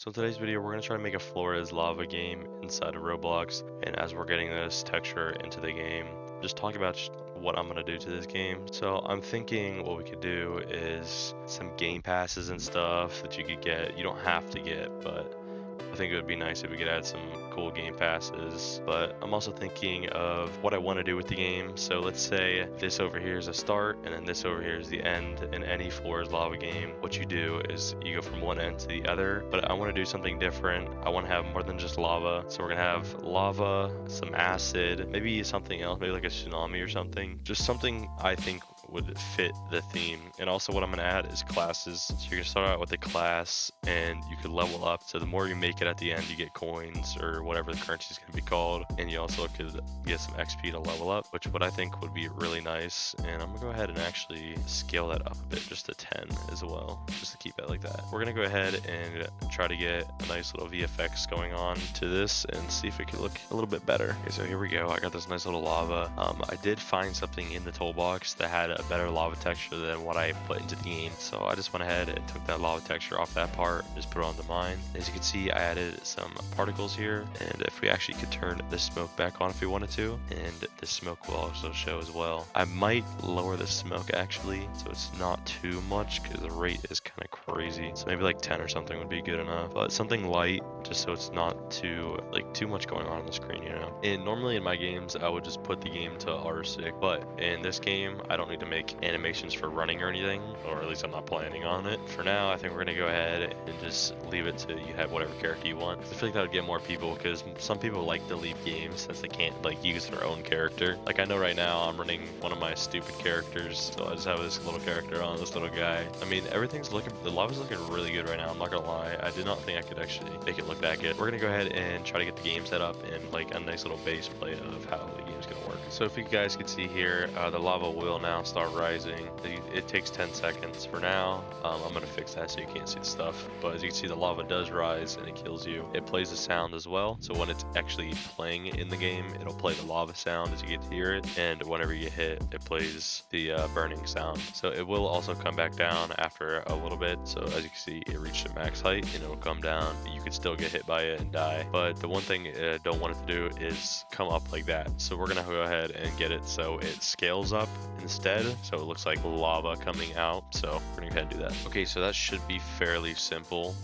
So in today's video, we're going to try to make a Flores lava game inside of Roblox. And as we're getting this texture into the game, just talking about what I'm going to do to this game. So I'm thinking what we could do is some game passes and stuff that you could get. You don't have to get, but I think it would be nice if we could add some cool game passes. But I'm also thinking of what I want to do with the game. So let's say this over here is a start, and then this over here is the end. In any Floors Lava game, what you do is you go from one end to the other. But I want to do something different. I want to have more than just lava. So we're going to have lava, some acid, maybe something else, maybe like a tsunami or something. Just something I think would fit the theme. And also what I'm going to add is classes. So you're going to start out with a class and you could level up. So the more you make it at the end, you get coins or whatever the currency is going to be called. And you also could get some XP to level up, which what I think would be really nice. And I'm going to go ahead and actually scale that up a bit just to 10 as well, just to keep it like that. We're going to go ahead and try to get a nice little VFX going on to this and see if it could look a little bit better. Okay, so here we go. I got this nice little lava. I did find something in the toolbox that had a better lava texture than what I put into the game. So I just went ahead and took that lava texture off that part, just put it onto mine. As you can see, I added some particles here, and if we actually could turn the smoke back on if we wanted to, and the smoke will also show as well. I might lower the smoke actually, so it's not too much because the rate is kind of crazy. So maybe like 10 or something would be good enough, but something light just so it's not too much going on the screen, you know. And normally in my games, I would just put the game to R6, but in this game, I don't need to make animations for running or anything, or at least I'm not planning on it. For now, I think we're gonna go ahead and just leave it to you have whatever character you want. I feel like that would get more people because some people like to leave games since they can't like use their own character. Like I know right now I'm running one of my stupid characters, so I just have this little character on, this little guy. I mean, everything's looking, the lava's looking really good right now, I'm not gonna lie. I did not think I could actually make it look that good. We're gonna go ahead and try to get the game set up and like a nice little base plate of how the game's gonna work. So if you guys can see here, the lava will now start rising. It takes 10 seconds for now. I'm gonna fix that so you can't see the stuff. But as you can see, the lava does rise and it kills you. It plays a sound as well. So when it's actually playing in the game, it'll play the lava sound as you get to hear it. And whenever you hit, it plays the burning sound. So it will also come back down after a little bit. So as you can see, it reached the max height and it'll come down. You could still get hit by it and die. But the one thing I don't want it to do is come up like that. So we're gonna go ahead and get it so it scales up instead. So it looks like lava coming out. So we're gonna go ahead and do that. Okay, so that should be fairly simple.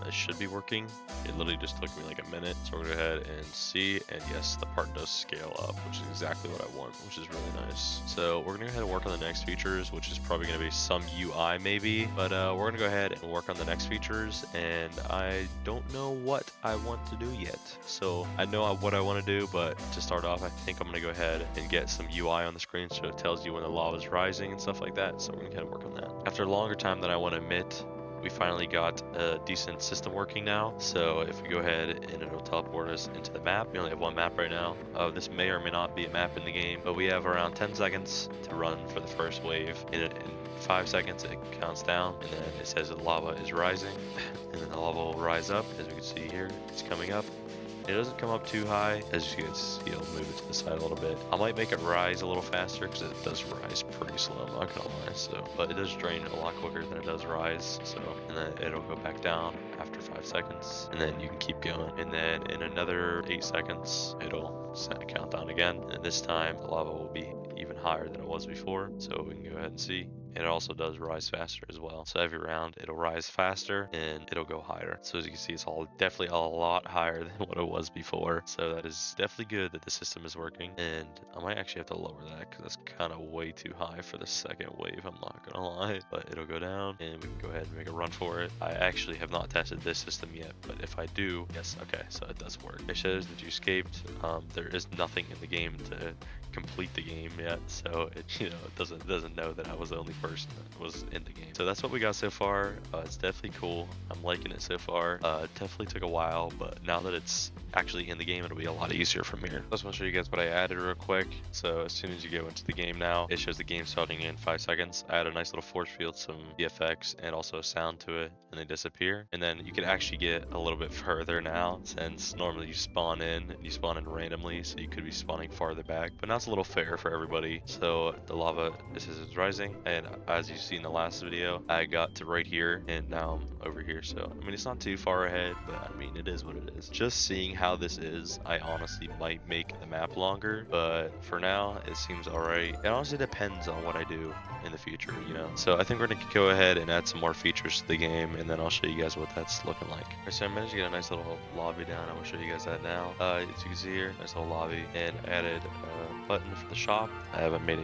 It should be working. It literally just took me like a minute. So we're gonna go ahead and see, and yes, the part does scale up, which is exactly what I want, which is really nice. So we're gonna go ahead and work on the next features, which is probably gonna be some UI maybe, but we're gonna go ahead and work on the next features, and I don't know what I want to do yet. So I know what I want to do, but to start off, I think I'm gonna go ahead and get some UI on the screen so it tells you when the lava is rising and stuff like that. So we're gonna kind of work on that. After a longer time than I want to admit, we finally got a decent system working now. So if we go ahead and it'll teleport us into the map. We only have one map right now. This may or may not be a map in the game, but we have around 10 seconds to run for the first wave. In 5 seconds it counts down, and then it says the lava is rising, and then the lava will rise up. As we can see here, it's coming up. It doesn't come up too high. As you can see, it'll move it to the side a little bit. I might make it rise a little faster because it does rise pretty slow, I'm not gonna lie. So, but it does drain a lot quicker than it does rise. So, and then it'll go back down after 5 seconds, and then you can keep going. And then in another 8 seconds, it'll set a countdown again. And this time, the lava will be even higher than it was before. So we can go ahead and see. And it also does rise faster as well. So every round it'll rise faster and it'll go higher. So as you can see, it's all definitely a lot higher than what it was before. So that is definitely good that the system is working. And I might actually have to lower that because that's kind of way too high for the second wave, I'm not gonna lie. But it'll go down and we can go ahead and make a run for it. I actually have not tested this system yet, but if I do, yes, okay, so it does work. It shows that you escaped. There is nothing in the game to complete the game yet, so it it doesn't know that I was the only person that was in the game. So that's what we got so far. It's definitely cool. I'm liking it so far. It definitely took a while, but now that it's actually in the game, it'll be a lot easier from here. I just want to show you guys what I added real quick. So as soon as you go into the game now, it shows the game starting in 5 seconds. I add a nice little force field, some VFX, and also a sound to it, and they disappear. And then you can actually get a little bit further now, since normally you spawn in randomly, so you could be spawning farther back, but now it's a little fair for everybody. So the lava is rising, and as you see in the last video, I got to right here and now I'm over here. So I mean, it's not too far ahead, but I mean, it is what it is. Just seeing how this is, I honestly might make the map longer, but for now it seems alright. It honestly depends on what I do in the future, you know. So I think we're gonna go ahead and add some more features to the game, and then I'll show you guys what that's looking like. Alright, so I managed to get a nice little lobby down. I will show you guys that now. As you can see here, nice little lobby, and added a button for the shop. I haven't made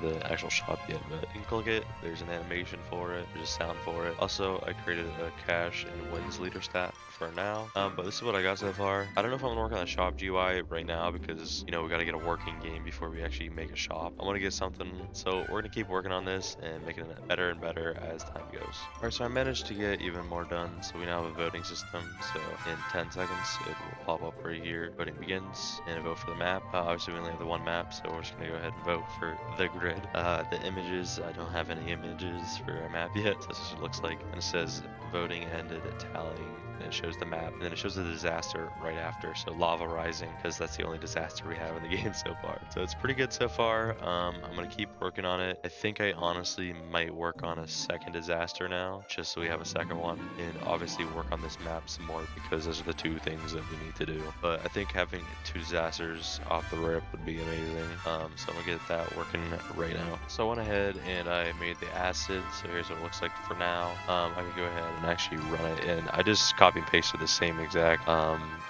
the actual shop yet, but you can click it. There's an animation for it. There's a sound for it. Also, I created a cash and wins leader stat for now. But this is what I got so far. I don't know if I'm gonna work on the shop GUI right now because, you know, we gotta get a working game before we actually make a shop. I want to get something, so we're gonna keep working on this and making it better and better as time goes. Alright, so I managed to get even more done. So we now have a voting system. So in 10 seconds, it will pop up right here. Voting begins, and vote for the map. Obviously, we only have the one map, so we're just gonna go ahead and vote for the grid. The images, I don't have any images for a map yet. So this is what it looks like, and it says voting ended at tallying. And it shows the map, and then it shows the disaster right after, so lava rising, because that's the only disaster we have in the game so far. So it's pretty good so far. I'm gonna keep working on it. I think I honestly might work on a second disaster now, just so we have a second one, and obviously work on this map some more, because those are the two things that we need to do. But I think having two disasters off the rip would be amazing. So I'm gonna get that working right now. So I went ahead and I made the acid, so here's what it looks like for now. I can go ahead and actually run it, and I just copy and pasted the same exact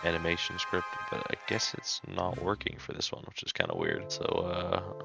animation script, but I guess it's not working for this one, which is kind of weird. So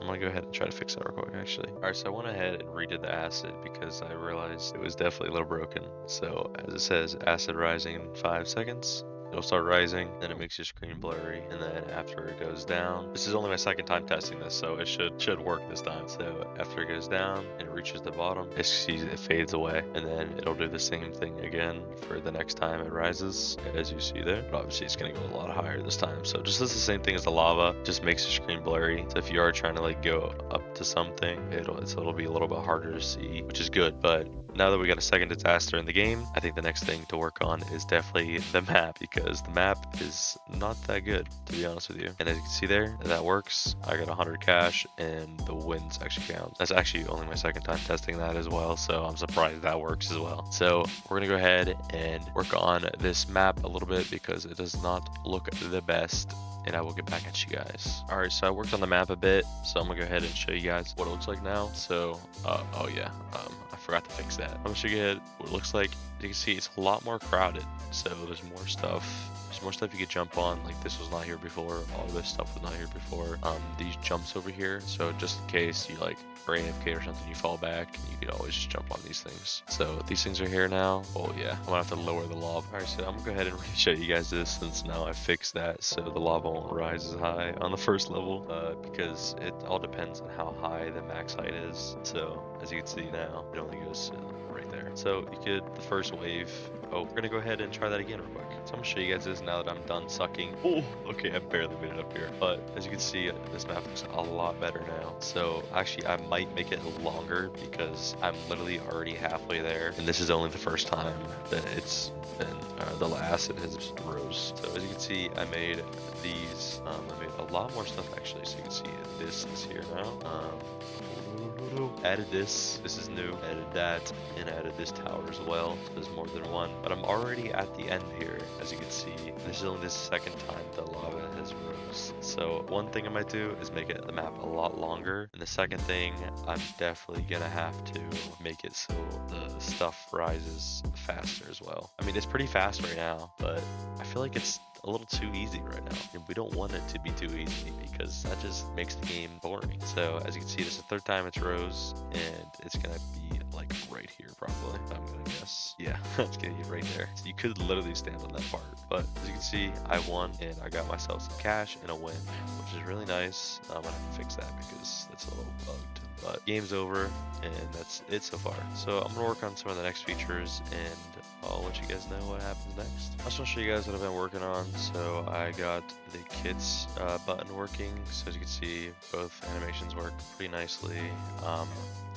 I'm gonna go ahead and try to fix that real quick, actually. Alright, so I went ahead and redid the acid because I realized it was definitely a little broken. So as it says, acid rising in 5 seconds. It'll start rising, then it makes your screen blurry, and then after it goes down, this is only my second time testing this, so it should work this time. So after it goes down and it reaches the bottom, it fades away, and then it'll do the same thing again for the next time it rises, as you see there. But obviously it's gonna go a lot higher this time, so just does the same thing as the lava, just makes your screen blurry. So if you are trying to like go up to something, it'll be a little bit harder to see, which is good. But now that we got a second disaster in the game, I think the next thing to work on is definitely the map, because the map is not that good, to be honest with you. And as you can see there, that works. I got 100 cash, and the wins actually count. That's actually only my second time testing that as well, so I'm surprised that works as well. So we're gonna go ahead and work on this map a little bit because it does not look the best, and I will get back at you guys. Alright, so I worked on the map a bit, so I'm gonna go ahead and show you guys what it looks like now. So, oh yeah, I forgot to fix that. I'm gonna show you what it looks like. As you can see, it's a lot more crowded, so there's more stuff. There's more stuff you could jump on, like this was not here before, all this stuff was not here before. These jumps over here, so just in case you like are AFK or something, you fall back, and you could always just jump on these things. So these things are here now. Oh yeah, I'm gonna have to lower the lava. Alright, so I'm gonna go ahead and show you guys this, since now I fixed that, so the lava won't rise as high on the first level, because it all depends on how high the max height is. So as you can see now, it only goes right there. So you could, the first wave, oh, we're gonna go ahead and try that again real quick. So I'm gonna show you guys this now that I'm done sucking. Oh, okay, I barely made it up here. But as you can see, this map looks a lot better now. So actually, I might make it longer because I'm literally already halfway there. And this is only the first time that it's been, the acid has rose. So as you can see, I made these, I made a lot more stuff actually. So you can see this is here now. Added this is new, added that, and added this tower as well, so there's more than one. But I'm already at the end here, as you can see. This is only the second time the lava has rose. So one thing I might do is make the map a lot longer, and the second thing, I'm definitely gonna have to make it so the stuff rises faster as well. I mean, it's pretty fast right now, but I feel like it's a little too easy right now, and we don't want it to be too easy because that just makes the game boring. So as you can see, this is the third time it's rose, and it's gonna be like right here probably, I'm gonna guess. Yeah, it's gonna be right there. So you could literally stand on that part, but as you can see, I won, and I got myself some cash and a win, which is really nice. I'm gonna have to fix that because it's a little bugged. But game's over, and that's it so far. So I'm gonna work on some of the next features, and I'll let you guys know what happens next. I just want to show you guys what I've been working on. So I got the kits button working. So as you can see, both animations work pretty nicely.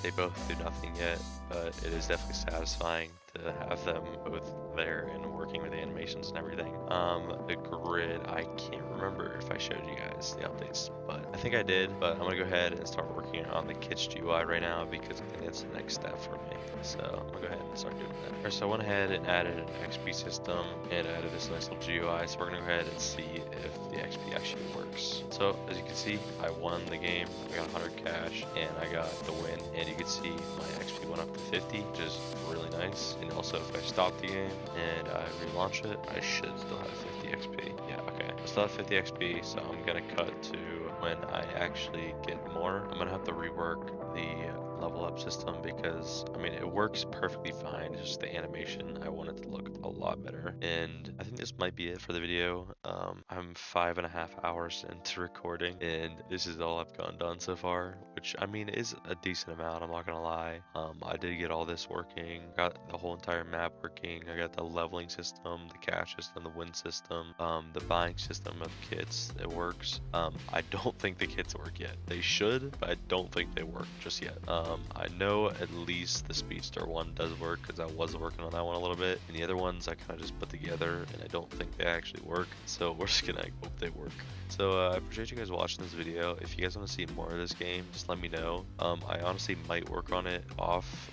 They both do nothing yet, but it is definitely satisfying to have them both there and working with the animations and everything. The grid, I can't remember if I showed you guys the updates, but I think I did. But I'm gonna go ahead and start working on the Kids GUI right now because I think that's the next step for me. So I'm gonna go ahead and start doing that. Alright, so I went ahead and added an XP system and added this nice little GUI. So we're gonna go ahead and see if the XP actually works. So as you can see, I won the game. I got 100 cash and I got the win. And you can see my XP went up to 50, which is really nice. And also if I stop the game and I relaunch it, I should still have 50 XP. Yeah, okay. I still have 50 XP, so I'm gonna cut to when I actually get more. I'm gonna have to rework the level up system because I mean it works perfectly fine. It's just the animation I want it to look a lot better. And I think this might be it for the video. I'm 5.5 hours into recording and this is all I've gotten done so far, which I mean is a decent amount, I'm not gonna lie. I did get all this working, got the whole entire map working, I got the leveling system, the cash system, the win system, the buying system of kits, it works. I don't think the kits work yet. They should, but I don't think they work just yet. I know at least the Speedster one does work because I was working on that one a little bit, and the other ones I kind of just put together and I don't think they actually work, so we're just gonna hope they work. So I appreciate you guys watching this video. If you guys want to see more of this game, just let me know. I honestly might work on it off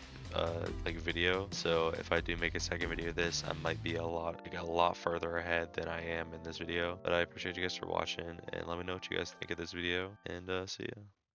like video, so if I do make a second video of this, I might be a lot further ahead than I am in this video. But I appreciate you guys for watching, and let me know what you guys think of this video, and see ya.